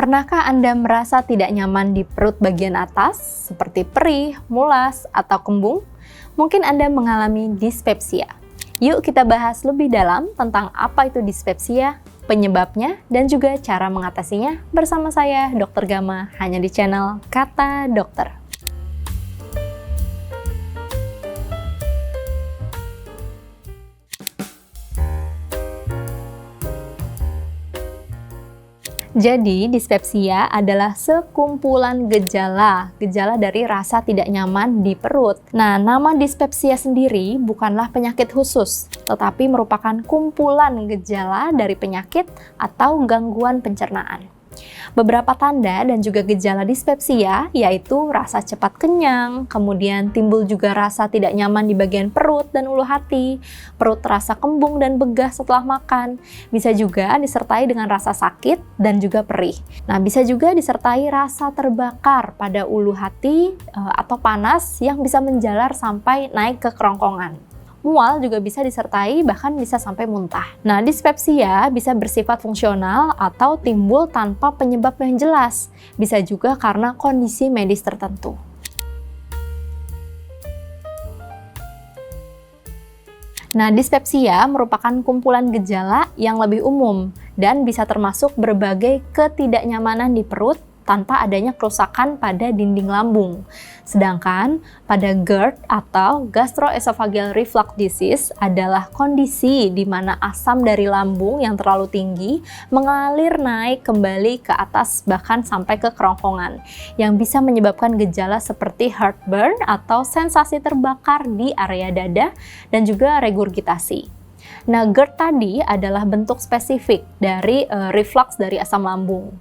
Pernahkah Anda merasa tidak nyaman di perut bagian atas, seperti perih, mulas, atau kembung? Mungkin Anda mengalami dispepsia. Yuk kita bahas lebih dalam tentang apa itu dispepsia, penyebabnya, dan juga cara mengatasinya bersama saya, Dr. Gama, hanya di channel Kata Dokter. Jadi, dispepsia adalah sekumpulan gejala dari rasa tidak nyaman di perut. Nah, nama dispepsia sendiri bukanlah penyakit khusus, tetapi merupakan kumpulan gejala dari penyakit atau gangguan pencernaan. Beberapa tanda dan juga gejala dispepsia yaitu rasa cepat kenyang, kemudian timbul juga rasa tidak nyaman di bagian perut dan ulu hati, perut terasa kembung dan begah setelah makan, bisa juga disertai dengan rasa sakit dan juga perih. Nah, bisa juga disertai rasa terbakar pada ulu hati atau panas yang bisa menjalar sampai naik ke kerongkongan. Mual juga bisa disertai, bahkan bisa sampai muntah. Nah, dispepsia bisa bersifat fungsional atau timbul tanpa penyebab yang jelas. Bisa juga karena kondisi medis tertentu. Nah, dispepsia merupakan kumpulan gejala yang lebih umum dan bisa termasuk berbagai ketidaknyamanan di perut tanpa adanya kerusakan pada dinding lambung. Sedangkan pada GERD atau Gastroesophageal Reflux Disease adalah kondisi di mana asam dari lambung yang terlalu tinggi mengalir naik kembali ke atas bahkan sampai ke kerongkongan yang bisa menyebabkan gejala seperti heartburn atau sensasi terbakar di area dada dan juga regurgitasi. Nah, GERD tadi adalah bentuk spesifik dari reflux dari asam lambung.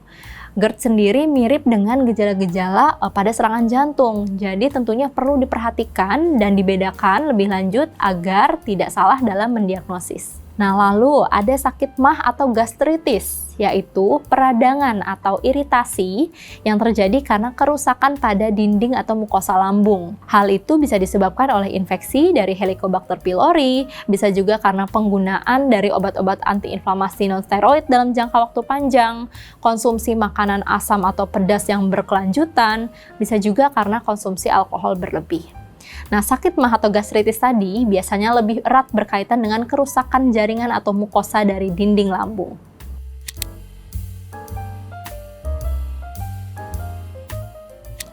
GERD sendiri mirip dengan gejala-gejala pada serangan jantung, jadi tentunya perlu diperhatikan dan dibedakan lebih lanjut agar tidak salah dalam mendiagnosis. Nah, lalu ada sakit MAH atau gastritis, yaitu peradangan atau iritasi yang terjadi karena kerusakan pada dinding atau mukosa lambung. Hal itu bisa disebabkan oleh infeksi dari Helicobacter pylori, bisa juga karena penggunaan dari obat-obat antiinflamasi non-steroid dalam jangka waktu panjang, konsumsi makanan asam atau pedas yang berkelanjutan, bisa juga karena konsumsi alkohol berlebih. Nah, sakit MAH atau gastritis tadi biasanya lebih erat berkaitan dengan kerusakan jaringan atau mukosa dari dinding lambung.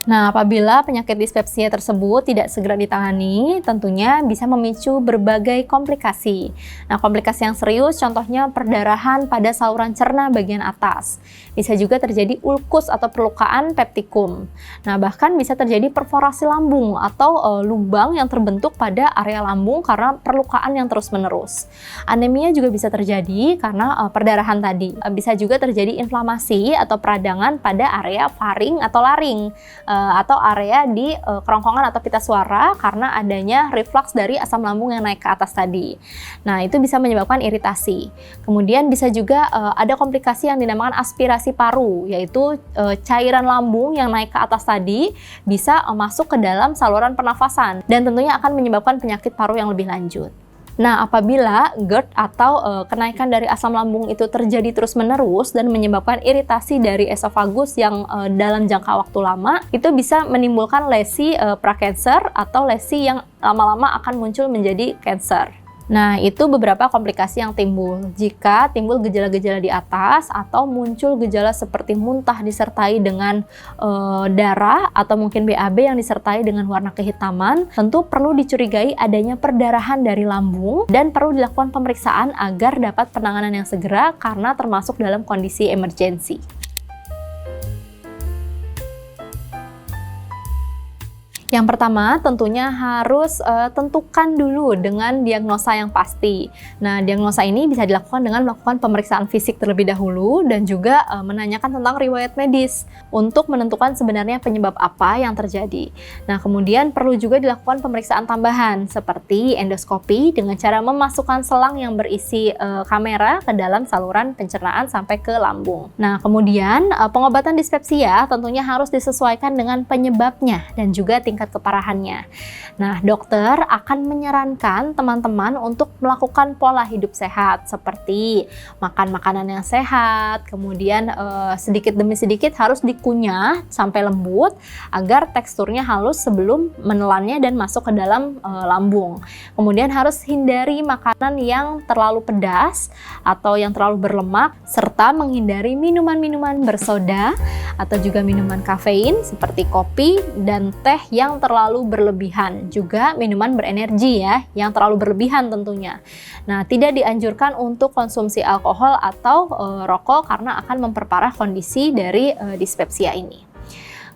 Nah, apabila penyakit dispepsia tersebut tidak segera ditangani, tentunya bisa memicu berbagai komplikasi. Nah, komplikasi yang serius contohnya perdarahan pada saluran cerna bagian atas. Bisa juga terjadi ulkus atau perlukaan peptikum. Nah, bahkan bisa terjadi perforasi lambung atau lubang yang terbentuk pada area lambung karena perlukaan yang terus-menerus. Anemia juga bisa terjadi karena perdarahan tadi. Bisa juga terjadi inflamasi atau peradangan pada area faring atau laring. Atau area di kerongkongan atau pita suara karena adanya reflux dari asam lambung yang naik ke atas tadi. Nah, itu bisa menyebabkan iritasi. Kemudian bisa juga ada komplikasi yang dinamakan aspirasi paru, yaitu cairan lambung yang naik ke atas tadi bisa masuk ke dalam saluran pernafasan dan tentunya akan menyebabkan penyakit paru yang lebih lanjut. Nah, apabila GERD atau kenaikan dari asam lambung itu terjadi terus-menerus dan menyebabkan iritasi dari esofagus yang dalam jangka waktu lama, itu bisa menimbulkan lesi prakanker atau lesi yang lama-lama akan muncul menjadi kanker. Nah, itu beberapa komplikasi yang timbul jika timbul gejala-gejala di atas atau muncul gejala seperti muntah disertai dengan darah atau mungkin BAB yang disertai dengan warna kehitaman. Tentu perlu dicurigai adanya perdarahan dari lambung dan perlu dilakukan pemeriksaan agar dapat penanganan yang segera karena termasuk dalam kondisi emergensi. Yang pertama tentunya harus tentukan dulu dengan diagnosa yang pasti. Nah, diagnosa ini bisa dilakukan dengan melakukan pemeriksaan fisik terlebih dahulu dan juga menanyakan tentang riwayat medis untuk menentukan sebenarnya penyebab apa yang terjadi. Nah, kemudian perlu juga dilakukan pemeriksaan tambahan seperti endoskopi dengan cara memasukkan selang yang berisi kamera ke dalam saluran pencernaan sampai ke lambung. Nah, kemudian pengobatan dispepsia tentunya harus disesuaikan dengan penyebabnya dan juga tingkat tingkat keparahannya. Nah, dokter akan menyarankan teman-teman untuk melakukan pola hidup sehat seperti makan makanan yang sehat, kemudian sedikit demi sedikit harus dikunyah sampai lembut agar teksturnya halus sebelum menelannya dan masuk ke dalam lambung. Kemudian harus hindari makanan yang terlalu pedas atau yang terlalu berlemak, serta menghindari minuman-minuman bersoda atau juga minuman kafein seperti kopi dan teh yang terlalu berlebihan. Juga minuman berenergi ya, yang terlalu berlebihan tentunya. Nah, tidak dianjurkan untuk konsumsi alkohol atau rokok karena akan memperparah kondisi dari dispepsia ini.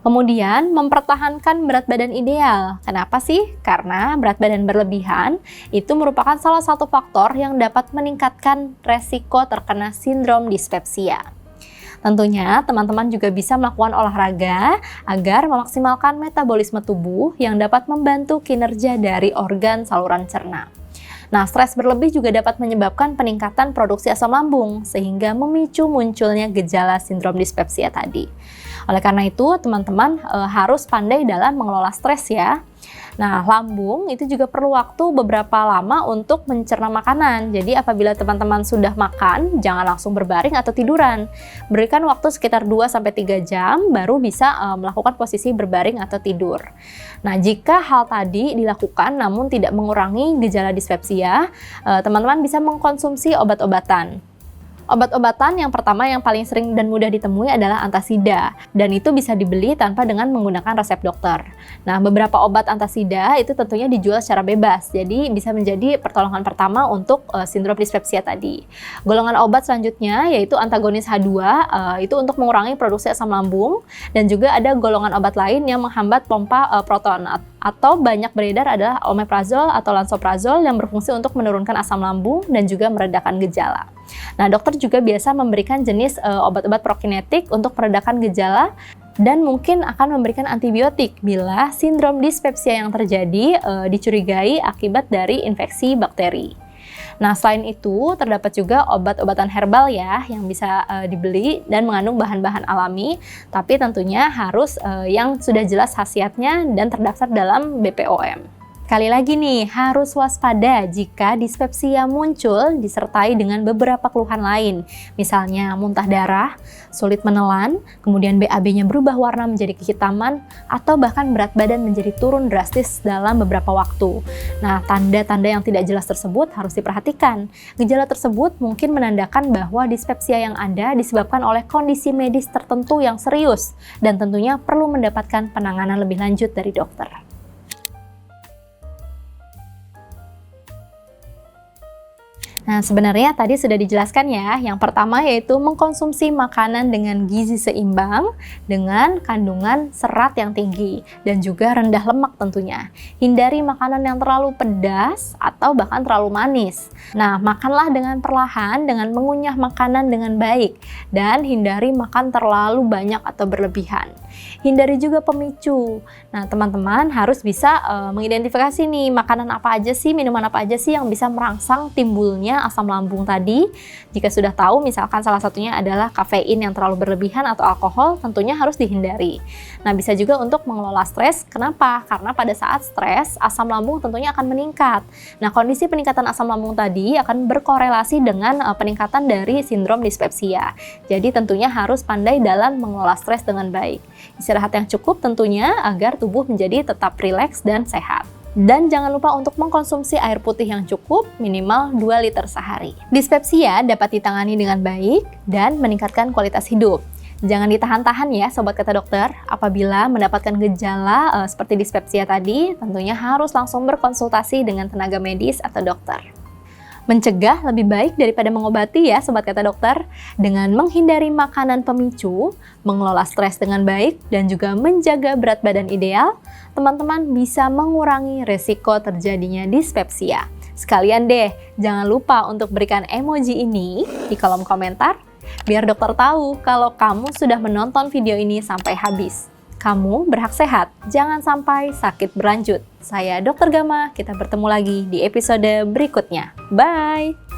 Kemudian, mempertahankan berat badan ideal. Kenapa sih? Karena berat badan berlebihan itu merupakan salah satu faktor yang dapat meningkatkan resiko terkena sindrom dispepsia. Tentunya, teman-teman juga bisa melakukan olahraga agar memaksimalkan metabolisme tubuh yang dapat membantu kinerja dari organ saluran cerna. Nah, stres berlebih juga dapat menyebabkan peningkatan produksi asam lambung, sehingga memicu munculnya gejala sindrom dispepsia tadi. Oleh karena itu, teman-teman harus pandai dalam mengelola stres ya. Nah, lambung itu juga perlu waktu beberapa lama untuk mencerna makanan. Jadi apabila teman-teman sudah makan, jangan langsung berbaring atau tiduran. Berikan waktu sekitar 2-3 jam baru bisa melakukan posisi berbaring atau tidur. Nah, jika hal tadi dilakukan namun tidak mengurangi gejala dispepsia, teman-teman bisa mengkonsumsi obat-obatan. Obat-obatan yang pertama yang paling sering dan mudah ditemui adalah antasida, dan itu bisa dibeli tanpa dengan menggunakan resep dokter. Nah, beberapa obat antasida itu tentunya dijual secara bebas, jadi bisa menjadi pertolongan pertama untuk sindrom dispepsia tadi. Golongan obat selanjutnya yaitu antagonis H2, itu untuk mengurangi produksi asam lambung, dan juga ada golongan obat lain yang menghambat pompa proton, atau banyak beredar adalah omeprazol atau lansoprazol yang berfungsi untuk menurunkan asam lambung dan juga meredakan gejala. Nah, dokter juga biasa memberikan jenis obat-obat prokinetik untuk meredakan gejala dan mungkin akan memberikan antibiotik bila sindrom dispepsia yang terjadi dicurigai akibat dari infeksi bakteri. Nah, selain itu terdapat juga obat-obatan herbal ya yang bisa dibeli dan mengandung bahan-bahan alami, tapi tentunya harus yang sudah jelas khasiatnya dan terdaftar dalam BPOM. Sekali lagi nih, harus waspada jika dispepsia muncul disertai dengan beberapa keluhan lain. Misalnya muntah darah, sulit menelan, kemudian BAB-nya berubah warna menjadi kehitaman, atau bahkan berat badan menjadi turun drastis dalam beberapa waktu. Nah, tanda-tanda yang tidak jelas tersebut harus diperhatikan. Gejala tersebut mungkin menandakan bahwa dispepsia yang ada disebabkan oleh kondisi medis tertentu yang serius, dan tentunya perlu mendapatkan penanganan lebih lanjut dari dokter. Nah, sebenarnya tadi sudah dijelaskan ya. Yang pertama yaitu mengkonsumsi makanan dengan gizi seimbang, dengan kandungan serat yang tinggi, dan juga rendah lemak tentunya. Hindari makanan yang terlalu pedas atau bahkan terlalu manis. Nah, makanlah dengan perlahan dengan mengunyah makanan dengan baik, dan hindari makan terlalu banyak atau berlebihan. Hindari juga pemicu. Nah, teman-teman harus bisa mengidentifikasi nih makanan apa aja sih, minuman apa aja sih yang bisa merangsang timbulnya asam lambung tadi. Jika sudah tahu misalkan salah satunya adalah kafein yang terlalu berlebihan atau alkohol, tentunya harus dihindari. Nah, bisa juga untuk mengelola stres. Kenapa? Karena pada saat stres, asam lambung tentunya akan meningkat. Nah, kondisi peningkatan asam lambung tadi akan berkorelasi dengan peningkatan dari sindrom dispepsia. Jadi tentunya harus pandai dalam mengelola stres dengan baik. Istirahat yang cukup tentunya agar tubuh menjadi tetap rileks dan sehat. Dan jangan lupa untuk mengkonsumsi air putih yang cukup, minimal 2 liter sehari. Dispepsia dapat ditangani dengan baik dan meningkatkan kualitas hidup. Jangan ditahan-tahan ya Sobat Kata Dokter. Apabila mendapatkan gejala seperti dispepsia tadi, tentunya harus langsung berkonsultasi dengan tenaga medis atau dokter. Mencegah lebih baik daripada mengobati ya Sobat Kata Dokter. Dengan menghindari makanan pemicu, mengelola stres dengan baik, dan juga menjaga berat badan ideal, teman-teman bisa mengurangi resiko terjadinya dispepsia. Sekalian deh, jangan lupa untuk berikan emoji ini di kolom komentar, biar dokter tahu kalau kamu sudah menonton video ini sampai habis. Kamu berhak sehat, jangan sampai sakit berlanjut. Saya Dr. Gama, kita bertemu lagi di episode berikutnya. Bye!